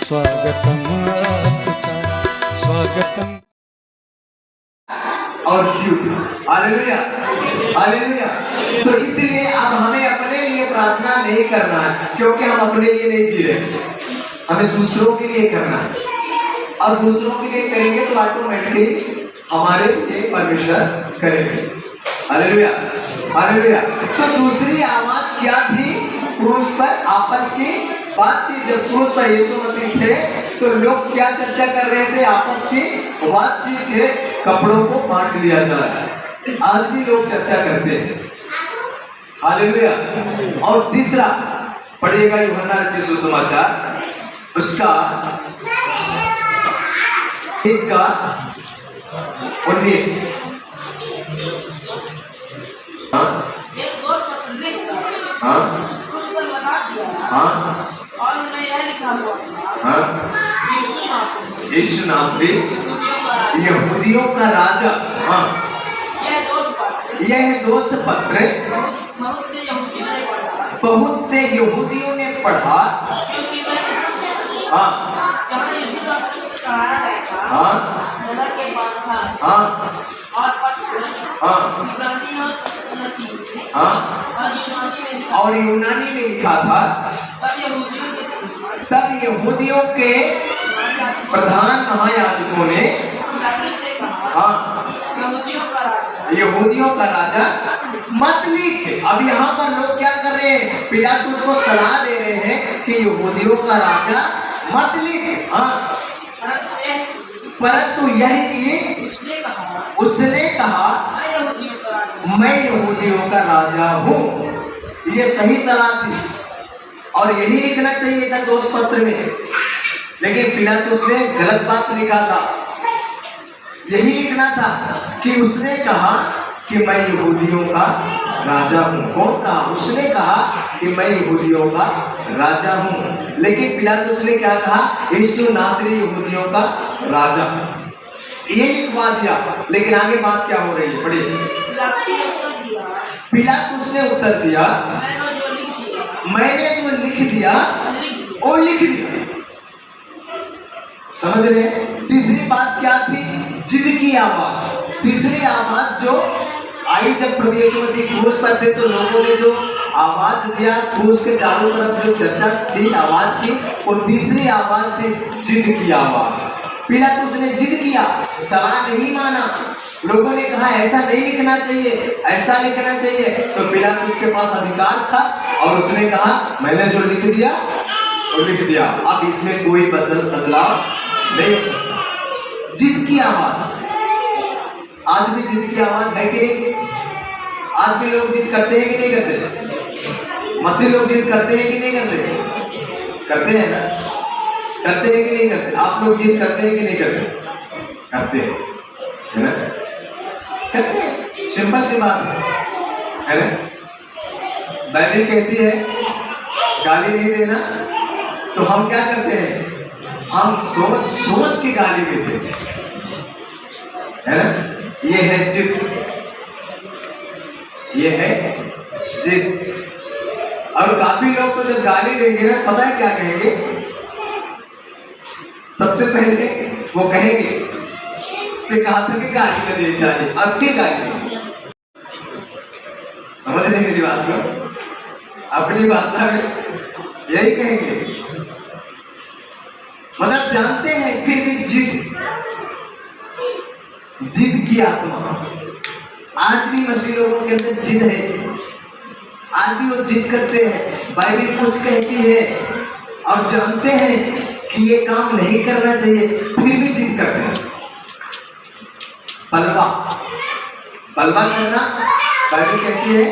स्वागतम स्वागतम। और हालेलुया हालेलुया। तो इसलिए अब हमें अपने लिए प्रार्थना नहीं करना है, क्योंकि हम अपने लिए नहीं जी रहे, हमें दूसरों के लिए करना है। और दूसरों के लिए करेंगे तो ऑटोमेटिकली हमारे लिए परमेश्वर करेंगे। Hallelujah hallelujah. तो दूसरी आवाज क्या थी? क्रूस पर आपस की बातचीत। जब क्रूस पर यीशु मसीह थे तो लोग क्या चर्चा कर रहे थे? आपस की बातचीत के कपड़ों को बांट लिया जाए। आज भी लोग चर्चा करते हैं। हालेलुया। और तीसरा पढ़िएगा यूहन्ना रचित सुसमाचार, उसका इसका 19। यीशु नासरी यहूदियों का राजा। यह दोष पत्र बहुत से यहूदियों ने पढ़ा। और यूनानी में लिखा था। तब यहूदियों के प्रधान महायाजकों ने यहूदियों का राजा मत लिख। अब यहाँ पर लोग क्या कर रहे हैं? पिलातुस को सलाह दे रहे हैं कि यहूदियों का राजा मत लिख। परंतु यह कि उसने कहा मैं यहूदियों का राजा हूँ। ये सही सलाह थी और यही लिखना चाहिए था दोष पत्र में, लेकिन पिलातुस ने गलत बात लिखा था। यही लिखना था कि उसने कहा कि मैं यहूदियों का राजा हूँ। कौन कहा? उसने कहा कि मैं यहूदियों का राजा हूँ, लेकिन पिलातुस ने क्या कहा? यीशु नासरी यहूदियों का राजा। ये लिखवा दिया, लेकिन आगे बात क्या हो रही है? पढ़िए। पिलातुस ने उत्तर दिया, मैंने जो लिख दिया वो लिख दिया। समझ रहे? तीसरी बात क्या थी? जिद की आवाज। तीसरी आवाज जो आई जब प्रभु यीशु मसीह क्रूस पर थे तो लोगों ने जो आवाज दिया, क्रूस के चारों तरफ जो चर्चा थी आवाज की, वो तीसरी आवाज थी जिद की आवाज। पिलातुस ने जिद किया, सलाह नहीं माना। लोगों ने कहा ऐसा नहीं लिखना चाहिए, ऐसा लिखना चाहिए। तो पिलातुस के पास अधिकार था और उसने कहा मैंने जो लिख दिया वो लिख दिया। अब इसमें कोई बदलाव नहीं हो सकता। जिद की आवाज। आज भी जिद की आवाज है कि नहीं? आज भी लोग जिद करते हैं कि नहीं करते? मसीह लोग जिद करते हैं कि नहीं करते? करते हैं ना? करते हैं कि नहीं करते? आप लोग जिद करते हैं कि नहीं करते? करते हैं, है ना? करते हैं। सिंपल सी बात है ना? बाइबल कहती है गाली नहीं देना, तो हम क्या करते हैं? हम सोच सोच के गाली देते हैं, है ना? ये है जिद, ये है जिद। और काफी लोग तो जब गाली देंगे ना, पता है क्या कहेंगे? सबसे पहले वो कहेंगे कि कहा था कि गाली कर दी चाहिए, अब क्या गाली? समझ रहे मेरी बात को? अपनी भाषा में यही कहेंगे। मतलब जानते हैं फिर भी जिद की आत्मा। आज भी मसीह लोगों के अंदर जिद है, आज भी वो जिद करते हैं। बाइबल कुछ कहती है और जानते हैं कि ये काम नहीं करना चाहिए, फिर भी जिद करते हैं। बलवा करना, बाइबल कहती है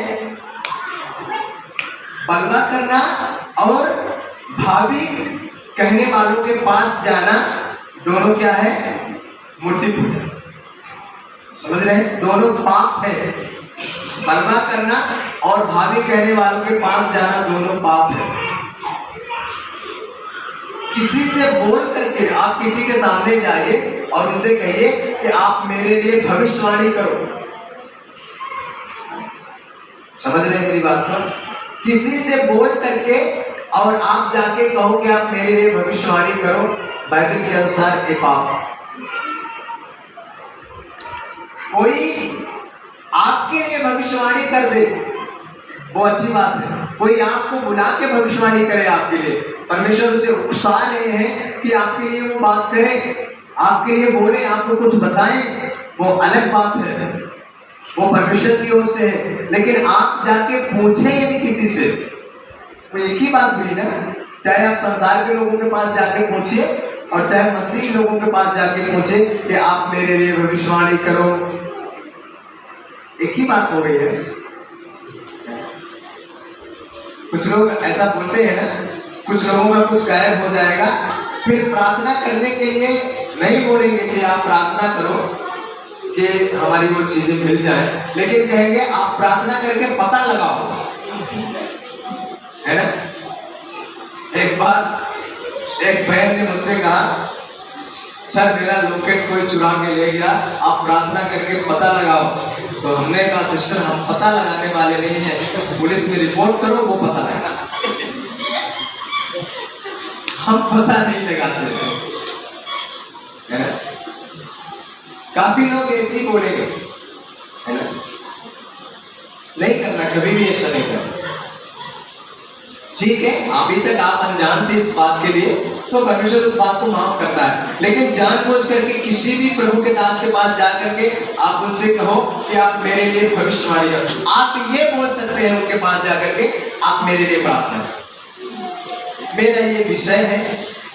बलवा करना और भावी कहने वालों के पास जाना, दोनों क्या है? मूर्ति पूजा। समझ रहे हैं? दोनों पाप है। बलवा करना और भावी कहने वालों के पास जाना, दोनों पाप है। किसी से बोल करके आप किसी के सामने जाइए और उनसे कहिए कि आप मेरे लिए भविष्यवाणी करो। समझ रहे हैं मेरी बात को? किसी से बोल करके और आप जाके कहो कि आप मेरे लिए भविष्यवाणी करो, बाइबल के अनुसार ये पाप। कोई आपके लिए भविष्यवाणी कर दे वो अच्छी बात है, कोई आपको बुला के भविष्यवाणी करे आपके लिए, परमेश्वर उसे उकसा रहे हैं कि आपके लिए वो बात करें, आपके लिए बोले, आपको कुछ बताएं, वो अलग बात है, वो परमेश्वर की ओर से है। लेकिन आप जाके पूछें यदि किसी से, तो एक ही बात हुई ना, चाहे आप संसार के लोगों के पास जाके पूछिए और चाहे मसीह लोगों के पास जाके पूछे कि आप मेरे लिए भविष्यवाणी करो, एक ही बात हो गई है। कुछ लोग ऐसा बोलते हैं ना, कुछ लोगों का कुछ गायब हो जाएगा, फिर प्रार्थना करने के लिए नहीं बोलेंगे कि आप प्रार्थना करो कि हमारी वो चीजें मिल जाए, लेकिन कहेंगे आप प्रार्थना करके पता लगाओ, है ना। एक बार एक बहन ने मुझसे कहा, सर मेरा लॉकेट कोई चुरा के ले गया, आप प्रार्थना करके पता लगाओ। तो हमने कहा सिस्टर हम पता लगाने वाले नहीं हैं, पुलिस में रिपोर्ट करो, वो पता लगा, हम पता नहीं लगाते, है ना। काफी लोग ऐसे ही बोलेंगे, है ना, नहीं करना, कभी भी ऐसा नहीं करना। ठीक है, अभी तक आप अनजान थे इस बात के लिए, तो परमेश्वर उस बात को माफ करता है। लेकिन जानबूझ करके किसी भी प्रभु के दास के पास जाकर के आप उनसे कहो कि आप मेरे लिए भविष्यवाणी करो। आप ये बोल सकते हैं उनके पास जाकर के, आप मेरे लिए प्रार्थना करो, मेरा ये विषय है,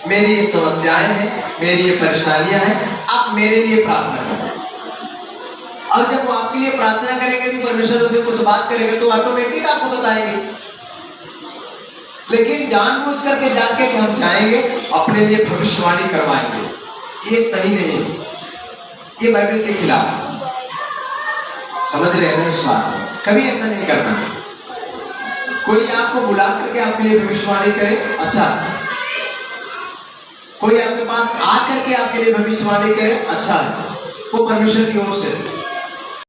मेरी ये समस्याएं हैं, मेरी ये परेशानियां हैं, आप मेरे लिए प्रार्थना करो। और जब वो आपके लिए प्रार्थना करेंगे तो परमेश्वर उनसे कुछ बात करेंगे तो ऑटोमेटिक आपको बताएंगे। लेकिन जानबूझ करके जाके कि हम जाएंगे अपने लिए भविष्यवाणी करवाएंगे, ये सही नहीं है, ये बाइबल के खिलाफ। समझ रहे हैं ना इस बात को? कभी ऐसा नहीं करना। कोई आपको बुला करके आपके लिए भविष्यवाणी करे, अच्छा, कोई आपके पास आकर के आपके लिए भविष्यवाणी करे, अच्छा, वो परमेश्वर की ओर से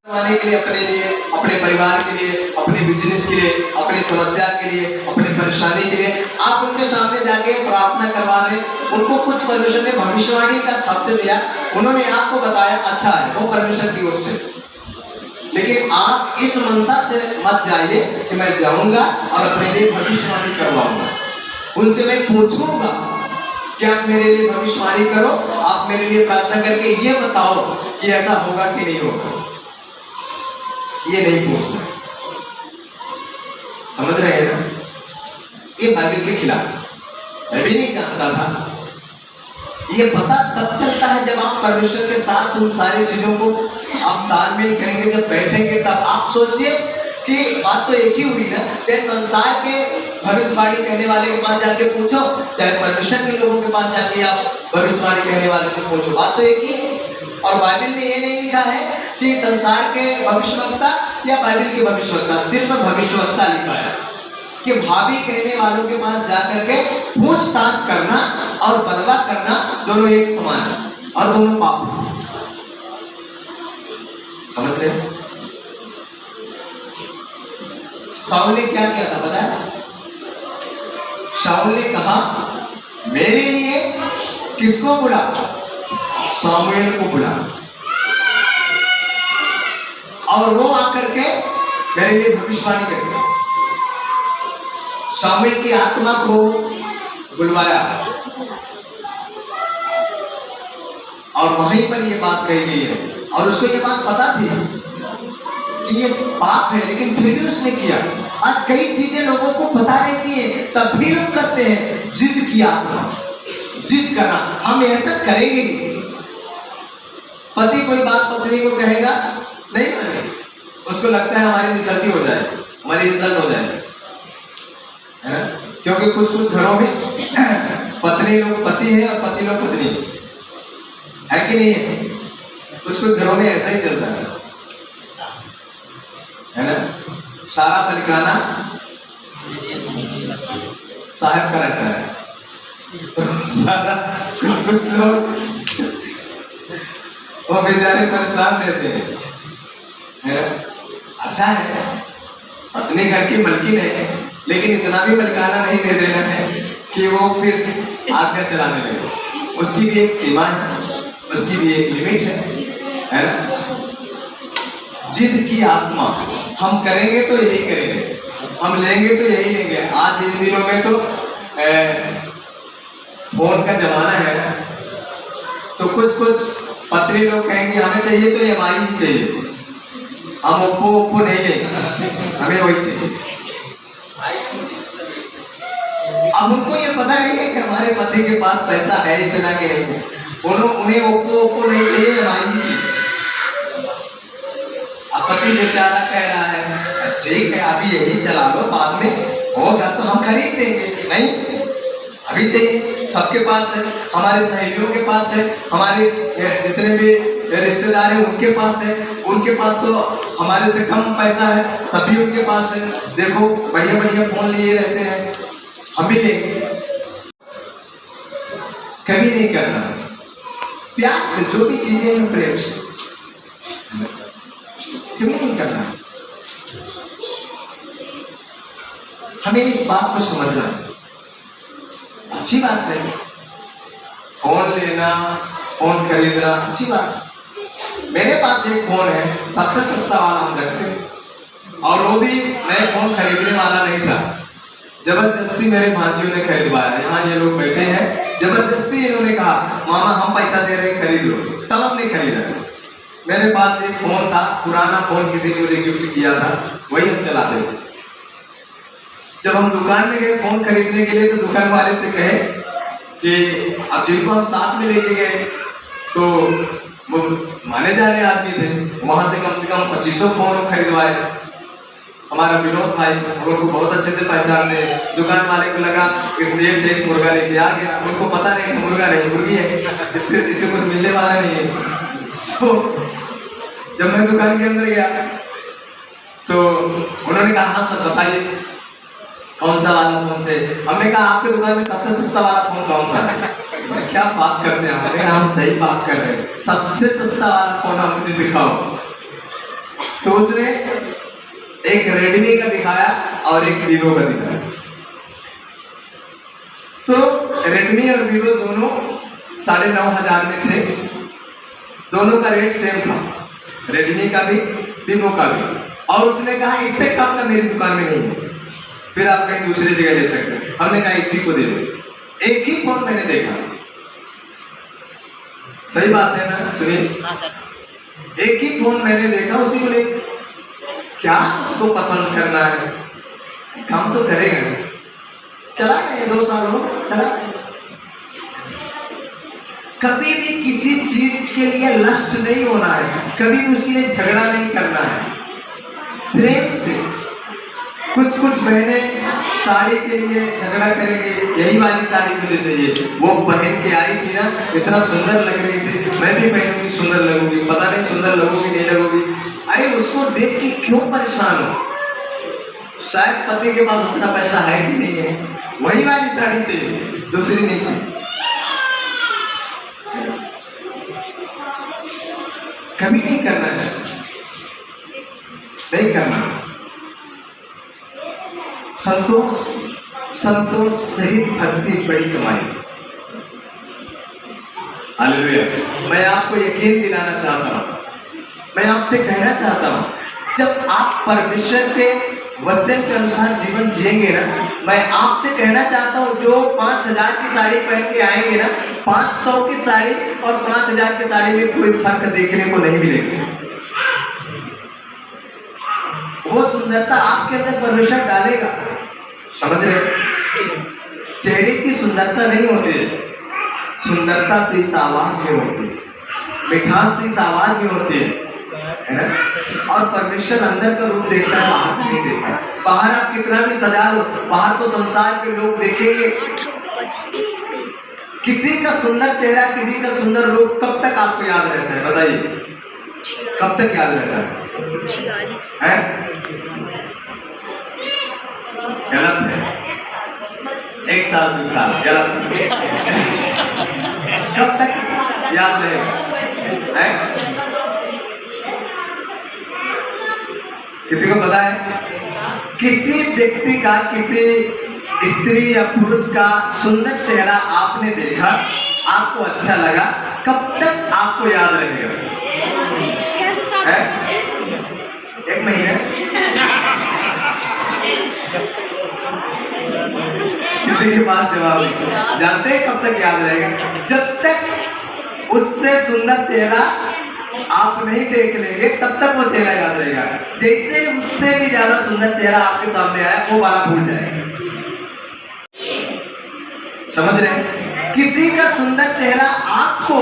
के लिए, अपने लिए, अपने परिवार के लिए, अपने बिजनेस के लिए, अपनी समस्या के लिए, अपने परेशानी के लिए आप उनके सामने जाके प्रार्थना करवा रहे, उनको कुछ परमेश्वर ने भविष्यवाणी का शब्द दिया, उन्होंने आपको बताया, अच्छा है, वो परमेश्वर की ओर से। लेकिन आप इस मनसा से मत जाइए कि मैं जाऊंगा और अपने लिए भविष्यवाणी करवाऊंगा, उनसे मैं पूछूंगा कि आप मेरे लिए भविष्यवाणी करो, आप मेरे लिए प्रार्थना करके ये बताओ कि ऐसा होगा कि नहीं होगा। ये नहीं पूछना, समझ रहे हैं ना, ये बाइबल के खिलाफ। मैं भी नहीं जानता था, ये पता तब चलता है जब आप परमेश्वर के साथ उन सारी चीजों को आप तालमेल करेंगे, जब बैठेंगे तब। आप सोचिए कि बात तो एक ही हुई ना, चाहे संसार के भविष्यवाणी कहने वाले के पास जाके पूछो, चाहे परमेश्वर के लोगों के पास जाके आप भविष्यवाणी कहने वाले से पूछो, बात तो एक ही है। और बाइबल में ये नहीं लिखा है कि संसार के भविष्यवक्ता या बाइबल के भविष्यवक्ता, सिर्फ भविष्यवक्ता लिखा है कि भावी कहने वालों के पास जाकर के पूछताछ करना और बलवा करना दोनों एक समान है और दोनों पाप है। समझ रहे हैं? शाऊल ने क्या किया था पता है? शाऊल ने कहा मेरे लिए किसको बुला? सामुएल को बुला, और वो आकर के मेरे लिए भविष्यवाणी करेगा। सामुएल की आत्मा को बुलवाया और वहीं पर ये बात कही गई है, और उसको ये बात पता थी कि ये पाप है, लेकिन फिर भी उसने किया। आज कई चीजें लोगों को पता रहती है, तब भी लोग करते हैं। जिद की आत्मा, जिद करना, हम ऐसा करेंगे। पति कोई बात पत्नी को कहेगा, नहीं माने, उसको लगता है हमारी निसर्ती हो जाए, हमारी इंसल्ट हो जाए, है ना। क्योंकि कुछ कुछ घरों में पत्नी लोग पति है और पति लोग पत्नी है कि नहीं है? कुछ कुछ घरों में ऐसा ही चलता है ना। सारा मलिकाना साहब का रहता है, सारा कुछ लोग वो बेचारे परेशान रहते हैं। अच्छा है, पत्नी घर की मलकिन है, लेकिन इतना भी मलिकाना नहीं दे देना है कि वो फिर आज्ञा चलाने लगे। उसकी भी एक सीमा है, उसकी भी एक लिमिट है ना। जिद की आत्मा, हम करेंगे तो यही करेंगे, हम लेंगे तो यही लेंगे। आज इन दिनों में तो फोन का जमाना है ना, तो कुछ पत्री लोग कहेंगे हमें चाहिए तो EMI ही चाहिए, हम ओप्पो नहीं लेंगे, हमें वही चाहिए। अब उनको ये पता नहीं है कि हमारे पति के पास पैसा है इतना कि नहीं, उन्हें ओप्पो नहीं चाहिए, EMI ही चाहिए। अब पति बेचारा कह रहा है ठीक है अभी यही चला लो, बाद में होगा तो हम खरीद देंगे। नहीं, अभी चाहिए। सबके पास है, हमारे सहेलियों के पास है, हमारे जितने भी रिश्तेदार हैं उनके पास है, उनके पास तो हमारे से कम पैसा है तभी उनके पास है। देखो बढ़िया बढ़िया फोन लिए रहते हैं, हम भी लेंगे। कभी नहीं करना, प्यार से जो भी चीजें हैं प्रेम से, कभी नहीं करना। हमें इस बात को समझना है। अच्छी बात है फोन लेना, फोन खरीदना, अच्छी बात है। मेरे पास एक फोन है, सबसे सस्ता वाला हम रखते हैं, और वो भी नए फोन खरीदने वाला नहीं था, जबरदस्ती मेरे भांजियों ने खरीदवाया। यहाँ ये लोग बैठे हैं, जबरदस्ती इन्होंने कहा मामा हम पैसा दे रहे हैं खरीद लो, तब हमने खरीदा। मेरे पास एक फोन था, पुराना फोन किसी ने मुझे गिफ्ट किया था, वही हम चलाते थे। जब हम दुकान में गए फोन खरीदने के लिए तो दुकान वाले से कहे कि अब जिनको हम साथ में लेके गए तो वो माने जाने आदमी थे, वहां से कम 2500 फोन खरीदवाए। हमारा विनोद भाई, हम उनको बहुत अच्छे से पहचानते हैं। दुकान वाले को लगा कि सेठ एक मुर्गा लेके आ गया, उनको पता नहीं मुर्गा नहीं मुर्गी है, इससे कुछ मिलने वाला नहीं है। तो जब मैं दुकान के अंदर गया तो उन्होंने कहा हाँ सर बताइए कौन सा वाला फोन चाहिए। हमने कहा आपके दुकान में सबसे सस्ता वाला फोन कौन सा है? क्या बात करते हैं, हमने कहा हम सही बात कर रहे हैं, सबसे सस्ता वाला फोन हमने दिखाओ। तो उसने एक रेडमी का दिखाया और एक वीवो का दिखाया। तो रेडमी और वीवो दोनों 9,500 में थे, दोनों का रेट सेम था, रेडमी का भी वीवो का भी। और उसने कहा इससे कम का मेरी दुकान में नहीं है, फिर आप कहीं दूसरी जगह ले सकते हैं। हमने कहा इसी को दे दो। एक ही फोन मैंने देखा, सही बात है ना, सुनिए। एक ही फोन मैंने देखा, उसी को ले, क्या उसको पसंद करना है, काम तो करेगा, चला गया 2 साल हो गए, चला गया। कभी भी किसी चीज के लिए लस्ट नहीं होना है, कभी भी उसके लिए झगड़ा नहीं करना है, प्रेम से। कुछ बहनें साड़ी के लिए झगड़ा करेंगे, यही वाली साड़ी मुझे चाहिए। वो पहन के आई थी ना, इतना सुंदर लग रही थी, मैं भी पहनूंगी सुंदर लगूंगी, पता नहीं सुंदर लगूंगी नहीं लगूंगी। अरे उसको देख के क्यों परेशान हो, शायद पति के पास उतना पैसा है कि नहीं है, वही वाली साड़ी चाहिए, दूसरी नहीं चाहिए। कभी नहीं करना है, नहीं करना। संतोष सहित भक्ति बड़ी कमाई। हालेलुया। मैं आपको यकीन दिलाना चाहता हूँ, मैं आपसे कहना चाहता हूँ, जब आप परमेश्वर के वचन के अनुसार जीवन जिएंगे ना, मैं आपसे कहना चाहता हूँ जो 5,000 की साड़ी पहन के आएंगे ना, 500 की साड़ी और 5,000 की साड़ी में कोई फर्क देखने को नहीं मिलेगा। वो सुंदरता आपके अंदर परमेश्वर डालेगा, समझ रहे? चेहरे की सुंदरता नहीं होती है, सुंदरता तो इस आवाज में होती है, मिठास तो इस आवाज में होती है ना। और परमेश्वर अंदर का रूप देखता है, बाहर नहीं देखता। बाहर आप कितना भी सजा लो, बाहर तो संसार के लोग देखेंगे। किसी का सुंदर चेहरा, किसी का सुंदर रूप कब तक आपको याद रहता है, बताइए? कब तक याद रहता है? गलत है। 1 साल 2 साल गलत। कब तक याद रहेगा? किसी को पता है? किसी व्यक्ति का, किसी स्त्री या पुरुष का सुंदर चेहरा आपने देखा, आपको अच्छा लगा, कब तक आपको याद रहेगा? 6 से 7 1 महीने? किसी के पास जवाब नहीं। जानते हैं कब तक याद रहेगा? जब तक उससे सुंदर चेहरा आप नहीं देख लेंगे तब तक वो चेहरा याद रहेगा। जैसे उससे भी ज्यादा सुंदर चेहरा आपके सामने आया, वो वाला भूल जाएगा। समझ रहे हैं? किसी का सुंदर चेहरा आपको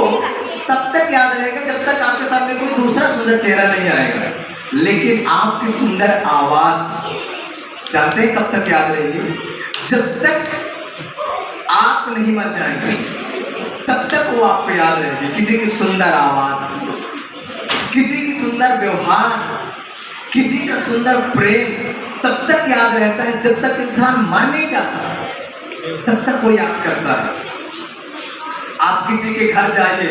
तब तक याद रहेगा जब तक आपके सामने कोई दूसरा सुंदर चेहरा नहीं आएगा। लेकिन आपकी सुंदर आवाज जानते हैं कब तक याद रहेगी? जब तक आप नहीं मर जाएंगे तब तक वो आपको याद रहेगी। किसी की सुंदर आवाज, किसी की सुंदर व्यवहार, किसी का सुंदर प्रेम तब तक याद रहता है जब तक इंसान मर नहीं जाता, तब तक वो याद करता है। आप किसी के घर जाइए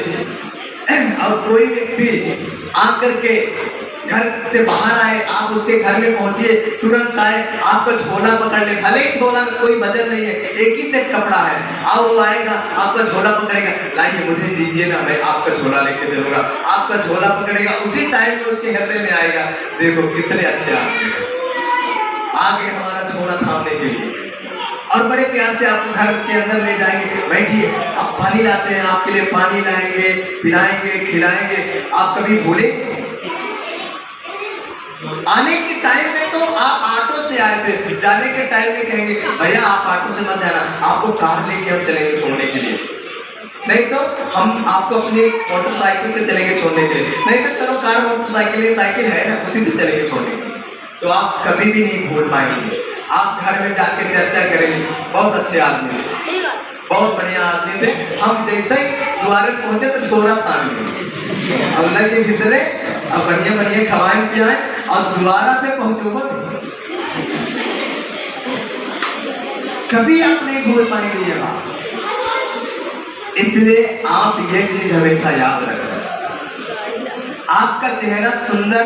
और कोई व्यक्ति आकर के घर से बाहर आए, आप उसके घर में पहुंचिए, तुरंत आए, आपका झोला पकड़ ले, भले ही झोला में कोई वजन नहीं है, एक ही सेट कपड़ा है, अब वो आएगा, आपका झोला पकड़ेगा, लाइए मुझे दीजिए ना, मैं आपका झोला लेके चलूंगा। आपका झोला पकड़ेगा, उसी टाइम में उसके हृदय में आएगा, देखो कितने अच्छे आदमी आगे हमारा झोला थामने के लिए, और बड़े प्यार से आपको घर के अंदर ले जाएंगे, बैठिए, आप पानी लाते हैं, आपके लिए पानी लाएंगे, पिलाएंगे, खिलाएंगे। आप कभी भूले? आने के टाइम में तो आप ऑटो से आए थे, जाने के टाइम में कहेंगे भैया आप ऑटो से मत जाना, आपको कार लेके हम चलेंगे छोड़ने के लिए, नहीं तो हम आपको अपनी मोटरसाइकिल से चलेंगे छोड़ने के लिए, नहीं तो चलो कार मोटरसाइकिल साइकिल है ना, उसी से चलेंगे छोड़ने के लिए। तो आप कभी भी नहीं भूल पाएंगे। आप घर में जाके चर्चा करेंगे, बहुत अच्छे आदमी थे, बहुत बढ़िया आदमी थे, हम जैसे ही द्वारे पहुंचे तो छोरा तान अल्लाह के भीतरे अब बढ़िया बढ़िया खवाएं पियाएं और द्वारा पे पहुंचो। कभी आप नहीं भूल पाएंगे ये बात। इसलिए आप ये चीज हमेशा याद रखें, आपका चेहरा सुंदर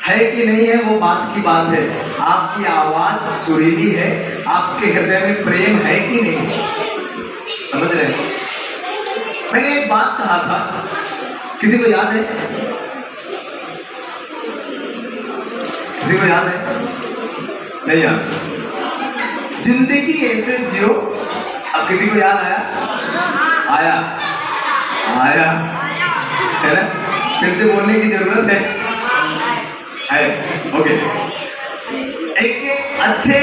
है कि नहीं है वो बात की बात है, आपकी आवाज सुरीली है, आपके हृदय में प्रेम है कि नहीं। समझ रहे हैं? मैंने एक बात कहा था, किसी को याद है? किसी को याद है? नहीं याद? जिंदगी ऐसे जियो। अब किसी को याद आया? आया आया है ना? फिर से बोलने की जरूरत है? ओके। एक अच्छे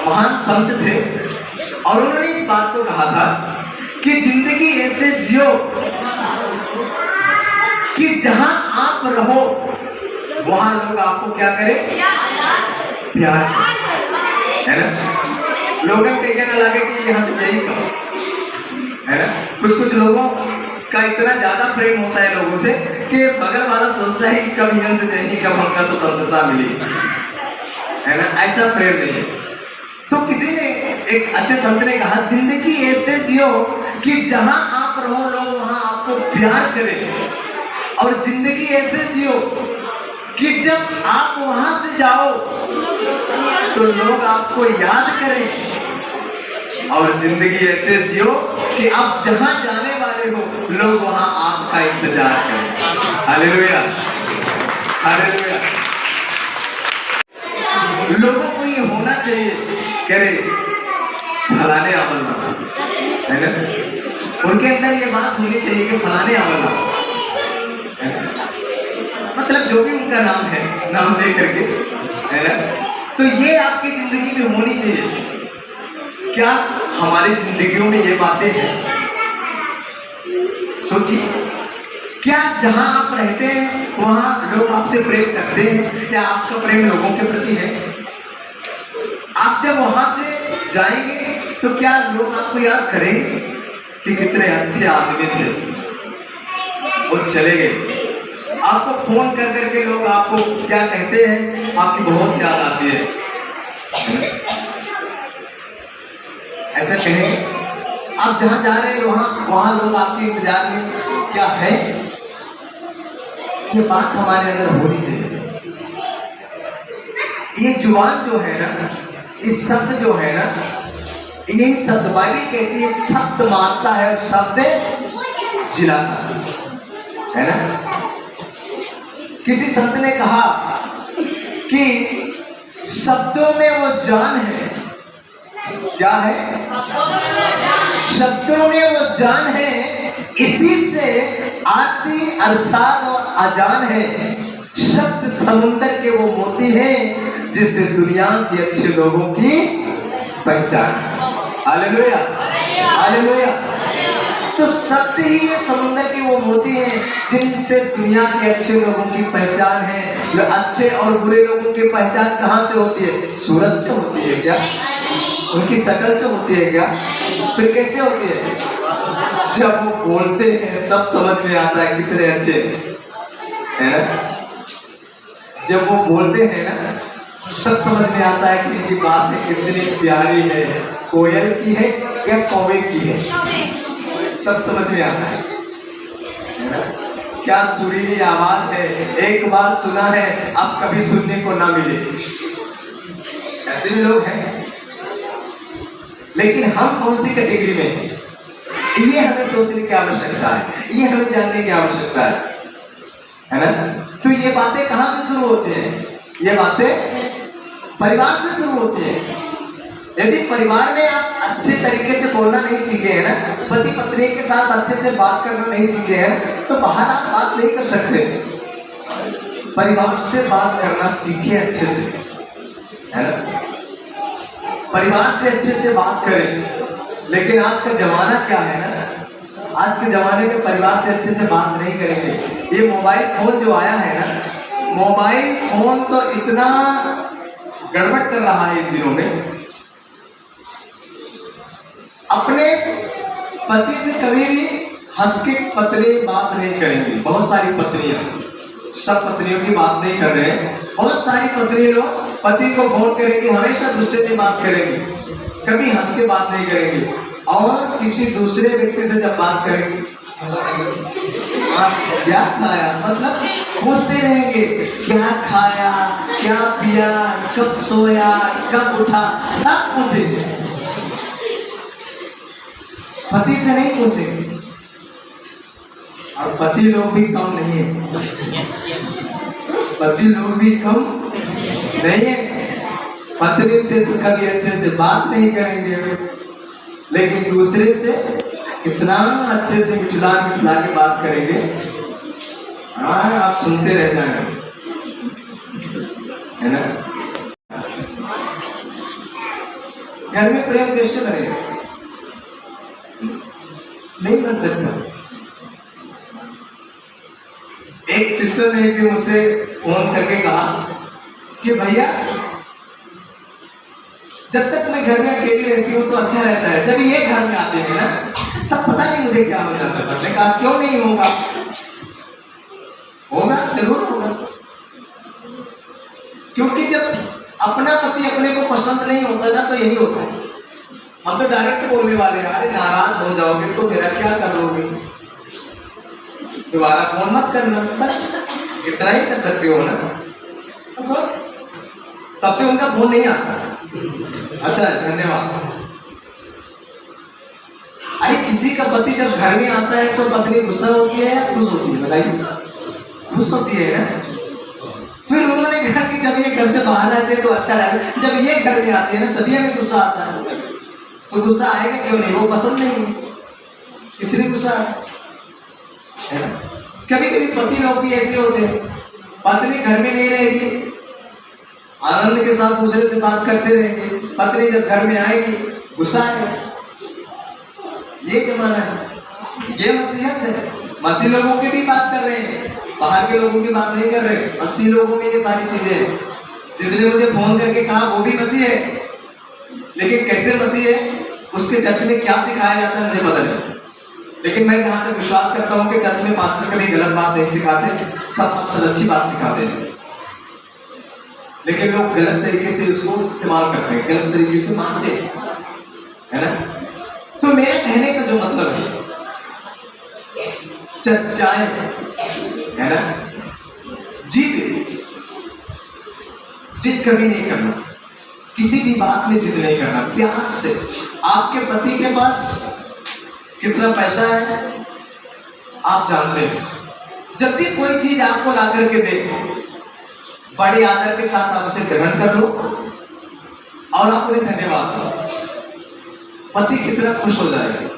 महान संत थे और उन्होंने इस बात को कहा था कि जिंदगी ऐसे जियो कि जहां आप रहो वहां लोग आपको क्या करें? प्यार, है ना? लोगों को ये ना लगे कि यहाँ से यही कहो, है ना? कुछ कुछ लोगों का इतना ज्यादा प्रेम होता है लोगों से कि बगल वाला सोचता है कि कब यहाँ से जाएंगे, कब हमका स्वतंत्रता मिली, है ना? ऐसा प्रेम नहीं है। तो किसी ने, एक अच्छे संत ने कहा, जिंदगी ऐसे जियो कि जहां आप रहो लोग वहां आपको प्यार करें, और जिंदगी ऐसे जियो कि जब आप वहां से जाओ तो लोग आपको याद करें, और जिंदगी ऐसे जियो कि आप जहां जाने वाले हो लोग वहां आपका इंतजार करें। Hallelujah, hallelujah. लोगों को ये होना चाहिए, कह रहे फलाने अमल ना, है ना? उनके अंदर ये बात होनी चाहिए कि फलाने अमल ना, मतलब जो भी उनका नाम है, नाम दे करके, है ना? तो ये आपकी जिंदगी में होनी चाहिए। क्या हमारी जिंदगियों में ये बातें हैं? सोचिए, क्या जहां आप रहते हैं वहां लोग आपसे प्रेम करते हैं? क्या आपका प्रेम लोगों के प्रति है? आप जब वहां से जाएंगे तो क्या लोग आपको याद करेंगे कि कितने अच्छे आदमी थे, वो चले गए? आपको फोन कर करके लोग आपको क्या कहते हैं? आपकी बहुत याद आती है, ऐसा कहेंगे? आप जहां जा रहे हैं वहां लोग आपके इंतजार में क्या है? ये बात हमारे अंदर होनी चाहिए। ये जुबान जो है ना, इस शब्द जो है ना, यही शब्द बाइबल कहती है शब्द मारता है और शब्द जिलाता है ना। किसी संत ने कहा कि शब्दों में वो जान है। क्या है? शब्दों में वो जान है, इसी से आती अरसाद और अजान है। शब्द समुंदर के वो मोती हैं जिससे दुनिया के अच्छे लोगों की पहचान। Hallelujah, hallelujah. तो शब्द ही ये समुंदर के वो मोती हैं जिनसे दुनिया के अच्छे लोगों की पहचान है। अच्छे और बुरे लोगों की पहचान कहाँ से होती है? सूरत से होती है क्या? उनकी शक्ल से होती है क्या? फिर कैसे होती है? जब वो बोलते हैं तब समझ में आता है कितने अच्छे है ना। जब वो बोलते हैं ना तब समझ में आता है कि इनकी बात कितनी प्यारी है, कोयल की है या कौवे की है, तब समझ में आता है ना? क्या सुरीली आवाज है, एक बार सुना है अब कभी सुनने को ना मिले। ऐसे भी लोग हैं। लेकिन हम कौन सी कैटेगरी में, ये हमें सोचने की आवश्यकता है, ये हमें जानने की आवश्यकता है ना। तो ये बातें कहाँ से शुरू होती हैं? ये बातें परिवार से शुरू होती है। यदि परिवार में आप अच्छे तरीके से बोलना नहीं सीखे हैं ना, पति पत्नी के साथ अच्छे से बात करना नहीं सीखे हैं, तो बाहर आप बात नहीं कर सकते। परिवार से बात करना सीखे अच्छे से, है ना। परिवार से अच्छे से बात करें। लेकिन आज का जमाना क्या है ना, आज के जमाने में परिवार से अच्छे से बात नहीं करेंगे। ये मोबाइल फोन जो आया है ना, मोबाइल फोन तो इतना गड़बड़ कर रहा है इन दिनों में। अपने पति से कभी भी हंस के पत्नी बात नहीं करेंगी। बहुत सारी पत्नियां, सब पत्नियों की बात नहीं कर रहे हैं, बहुत सारी पत्नी लोग पति को फोन करेंगी, हमेशा गुस्से में बात करेंगी, कभी हंस के बात नहीं करेंगी। और किसी दूसरे व्यक्ति से जब बात करेंगे, क्या खाया, मतलब पूछते रहेंगे क्या खाया, क्या पिया, कब सोया, कब उठा, सब पूछेंगे, पति से नहीं पूछेंगे। और पति लोग भी कम नहीं है, पति लोग भी कम नहीं है। पत्नी से तो कभी अच्छे से बात नहीं करेंगे, लेकिन दूसरे से कितना अच्छे से मिठला मिठला के बात करेंगे। हाँ, आप सुनते रह जाएंगे, है ना। घर में प्रेम कैसे बनेगा? नहीं बन सकता। एक सिस्टर ने एक दिन मुझसे फोन करके कहा कि भैया, जब तक मैं घर में अकेली रहती हूँ तो अच्छा रहता है, जब ये घर में आते हैं ना तब पता नहीं मुझे क्या हो जाता है। मैंने कहा क्यों नहीं होगा? होगा, जरूर होगा। क्योंकि जब अपना पति अपने को पसंद नहीं होता ना तो यही होता है। हम तो डायरेक्ट बोलने वाले हैं, अरे नाराज हो जाओगे तो मेरा क्या करोगे, दोबारा फोन मत करना, बस इतना ही कर सकते हो ना। बस हो, तब से उनका फोन नहीं आता। अच्छा, धन्यवाद। अरे किसी का पति जब घर में आता है तो पत्नी गुस्सा होती है या खुश होती है? बताइए, खुश होती है ना। फिर उन्होंने कहा कि जब ये घर से बाहर आते हैं तो अच्छा लगता, जब ये घर में आते हैं ना तभी हमें गुस्सा आता है। तो गुस्सा आएगा क्यों नहीं? वो पसंद नहीं है, इसलिए गुस्सा है ना। कभी कभी पति लोग भी ऐसे होते हैं, पत्नी घर में नहीं रहेगी, आनंद के साथ दूसरे से बात करते रहेंगे, पत्नी जब घर में आएगी गुस्सा आएगा। ये जमाना है, ये मसीहत है। मसीह लोगों की भी बात कर रहे हैं, बाहर के लोगों की बात नहीं कर रहे। मसीह लोगों में ये सारी चीजें हैं। जिसने मुझे फोन करके कहा वो भी मसीह है, लेकिन कैसे मसीह है, उसके चर्च में क्या सिखाया जाता है मुझे पता नहीं। लेकिन मैं जहां तक विश्वास करता हूं कि चर्च में पास्टर कभी गलत बात नहीं सिखाते, सब पास्टर अच्छी बात सिखाते हैं। लेकिन लोग गलत तरीके से उसको इस्तेमाल करते हैं, गलत तरीके से मानते हैं, है ना। तो मेरे कहने का जो मतलब है, चर्चाएं, है ना, जीते जिद कभी नहीं करना, किसी भी बात में जिद नहीं करना, प्यार से। आपके पति के पास कितना पैसा है आप जानते हैं। जब भी कोई चीज आपको ला करके दे, बड़े आदर के साथ आप उसे ग्रहण कर लो और आप उन्हें धन्यवाद दो। पति कितना खुश हो जाएगा।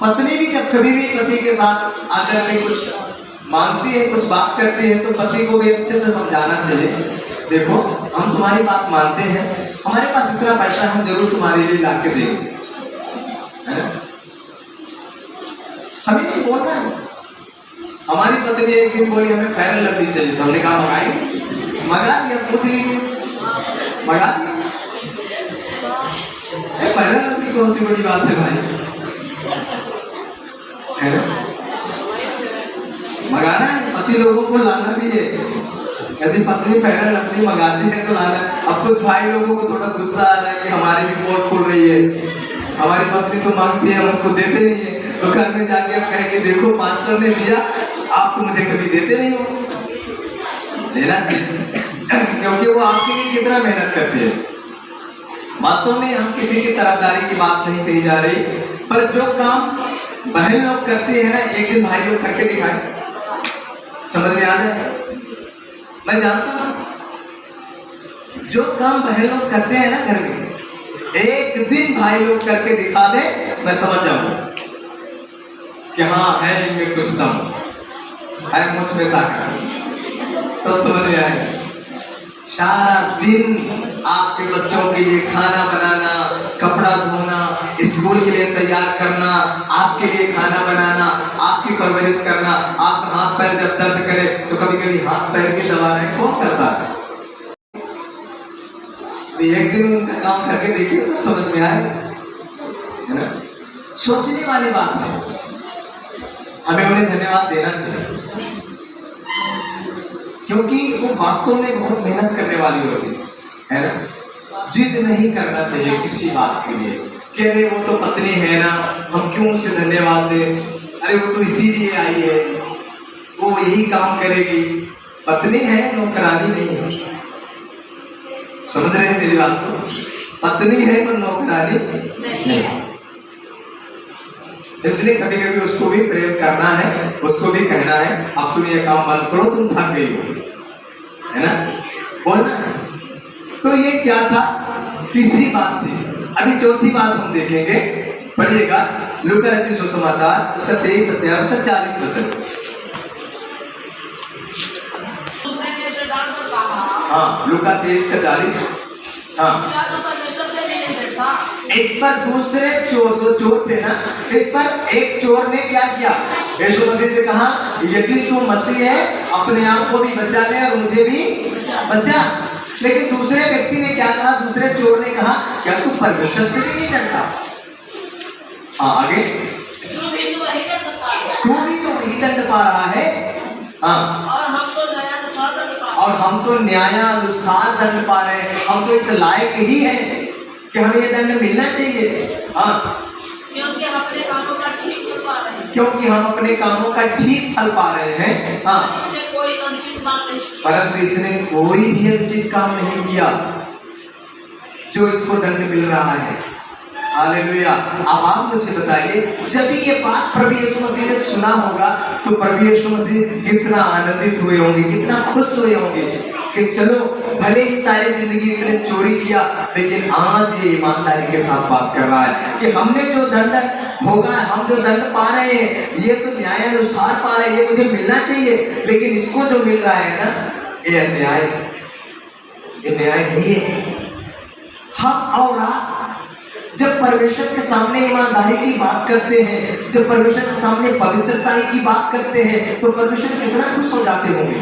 पत्नी भी जब कभी भी पति के साथ आकर के कुछ मांगती है, कुछ बात करती है, तो पति को भी अच्छे से समझाना चाहिए, देखो हम तुम्हारी बात मानते हैं, हमारे पास इतना पैसा है, हम जरूर तुम्हारे लिए ला के देंगे, है ना। हमें नहीं बोलना है। हमारी पत्नी एक दिन बोली हमें फेयर एंड लवली चाहिए, तो हमने कहा मंगाएंगे, मंगा दिया, पूछ लीजिए, मंगा दिया। फेयर एंड लवली कौन सी बड़ी बात है भाई, है ना। मंगाना है, पति लोगों को लाना भी है। यदि पत्नी फेयर एंड लवली मंगाती है तो लाना। अब कुछ भाई लोगों को थोड़ा गुस्सा आ रहा है कि हमारी भी पोल खुल रही है, हमारी पत्नी तो मांगती है, हम उसको देते नहीं है, तो घर में जाके आप कहेंगे देखो मास्टर ने दिया, आप तो मुझे कभी देते नहीं हो। देना चाहिए क्योंकि वो आपके लिए कितना मेहनत करती है। वास्तव में हम किसी की तरफदारी की बात नहीं कही जा रही, पर जो काम बहन लोग करती है ना, एक दिन भाई लोग करके दिखाए, समझ में आ जाए। मैं जानता हूं जो काम बहन लोग करते हैं ना घर में, एक दिन भाई लोग करके दिखा दे, मैं समझ जाऊंगा कि हाँ है इनमें कुछ दम है, मुझ में ताकत, तो समझ में आएगा। सारा दिन आपके बच्चों के लिए खाना बनाना, कपड़ा धोना, स्कूल के लिए तैयार करना, आपके लिए खाना बनाना, आपकी परवरिश करना। आपका हाथ पैर जब दर्द करे तो कभी कभी हाथ पैर भी दबाना है, कौन करता है। तो एक दिन उनका काम करके देखिए तो समझ में आएगा, है ना। सोचने वाली बात है, हमें उन्हें धन्यवाद देना चाहिए, क्योंकि वो वास्तव में बहुत मेहनत करने वाली होती है ना। जिद नहीं करना चाहिए किसी बात के लिए, कह रहे वो तो पत्नी है ना, हम क्यों उसे धन्यवाद दें, अरे वो तो इसीलिए आई है, वो यही काम करेगी। पत्नी है, नौकरानी नहीं है, समझ रहे हैं मेरी बात को। पत्नी है तो नौकरानी नहीं। इसलिए कभी कभी उसको भी प्रेम करना है, उसको भी कहना है अब तुम ये काम बंद करो, तुम थक गई हो, है ना, बोलना है। तो ये क्या था, तीसरी बात थी। अभी चौथी बात हम देखेंगे, पढ़िएगा लूका रचित सुसमाचार उसका 23 अध्याय उसका 40 वचन। हाँ, लूका 23 का 40। हाँ, इस पर दूसरे चोर, दो चोर थे ना, इस पर एक चोर ने क्या किया, यीशु मसीह से कहा यदि तू मसीह है अपने आप को भी बचा ले और मुझे भी बचा। लेकिन दूसरे व्यक्ति ने क्या कहा, दूसरे चोर ने कहा क्या तू परमेश्वर से भी नहीं डरता। हाँ, आगे, तू भी तो वही दंड पा रहा है। हाँ, और हम तो न्यायानुसार दंड पा रहे हैं, हम तो इस लायक ही हैं कि हमें ये दंड मिलना चाहिए। हाँ, क्योंकि हम अपने कामों का ठीक फल पा रहे हैं, क्योंकि हम अपने कामों का ठीक फल पा रहे हैं। हाँ, इसने कोई अनुचित काम नहीं किया, परंतु इसने कोई भी अनुचित काम नहीं किया जो इसको दंड मिल रहा है। हालेलुया। अब आप मुझे बताइए, जब भी ये बात प्रभु यीशु मसीह ने सुना होगा तो प्रभु यीशु मसीह कितना आनंदित हुए होंगे, कितना खुश हुए होंगे कि चलो भले ही सारी जिंदगी इसने चोरी किया, लेकिन आज ये ईमानदारी के साथ बात कर रहा है कि हमने जो दंड होगा, हम जो दंड पा रहे हैं ये तो न्यायानुसार पा रहे हैं, ये मुझे मिलना चाहिए, लेकिन इसको जो मिल रहा है ना, ये अन्याय, ये न्याय नहीं है। हम और आप जब परमेश्वर के सामने ईमानदारी की बात करते हैं, जब परमेश्वर के सामने पवित्रता की बात करते हैं, तो परमेश्वर कितना खुश हो जाते होंगे,